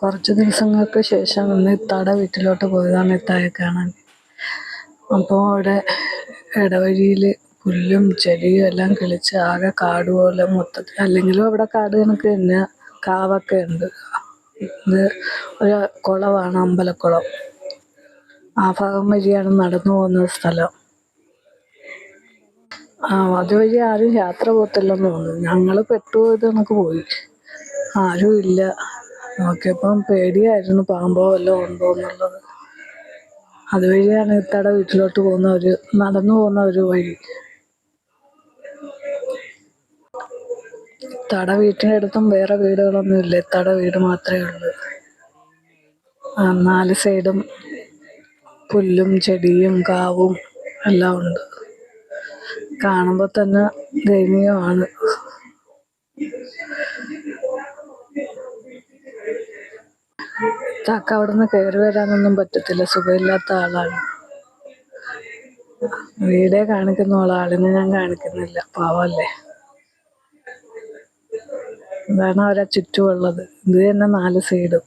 കുറച്ച് ദിവസങ്ങൾക്ക് ശേഷം ഇന്ന് ഇത്താടെ വീട്ടിലോട്ട് പോയതാണ് ഇത്തായെ കാണാൻ. അപ്പോൾ അവിടെ ഇടവഴിയിൽ പുല്ലും ചെടിയും എല്ലാം കിളിച്ച് ആകെ കാട് പോലെ മൊത്തത്തിൽ, അല്ലെങ്കിലും അവിടെ കാട് കണക്ക് തന്നെ, കാവൊക്കെ ഉണ്ട്. ഇത് ഒരു കുളമാണ്, അമ്പലക്കുളം. ആ ഭാഗം വഴിയാണ് നടന്നു പോകുന്ന സ്ഥലം. അതുവഴി ആരും യാത്ര പോകത്തില്ലെന്ന് തോന്നുന്നു. ഞങ്ങൾ പെട്ടുപോയത് കണക്ക് പോയി, ആരും ഇല്ല. നോക്കിയപ്പം പേടിയായിരുന്നു, പാമ്പോ വല്ലതും ഉണ്ടോ എന്നുള്ളത്. അതുവഴിയാണ് ഇത്താടെ വീട്ടിലോട്ട് നടന്നു പോകുന്ന ഒരു വഴി. ഇത്താടെ വീട്ടിനടുത്തും വേറെ വീടുകളൊന്നും ഇല്ല, ഇത്താടെ വീട് മാത്രമേ ഉള്ളൂ. 4 സൈഡും പുല്ലും ചെടിയും കാവും എല്ലാം ഉണ്ട്. കാണുമ്പോൾ തന്നെ ദയനീയമാണ്. ഇത്താക്ക് അവിടെ നിന്ന് കയറി വരാനൊന്നും പറ്റത്തില്ല, സുഖമില്ലാത്ത ആളാണ്. വീടേ കാണിക്കുന്നുള്ളൂ, ആളിനെ ഞാൻ കാണിക്കുന്നില്ല, പാവല്ലേ. ഇതാണ് അവരെ ചുറ്റുമുള്ളത്. ഇത് തന്നെ 4 സൈഡും.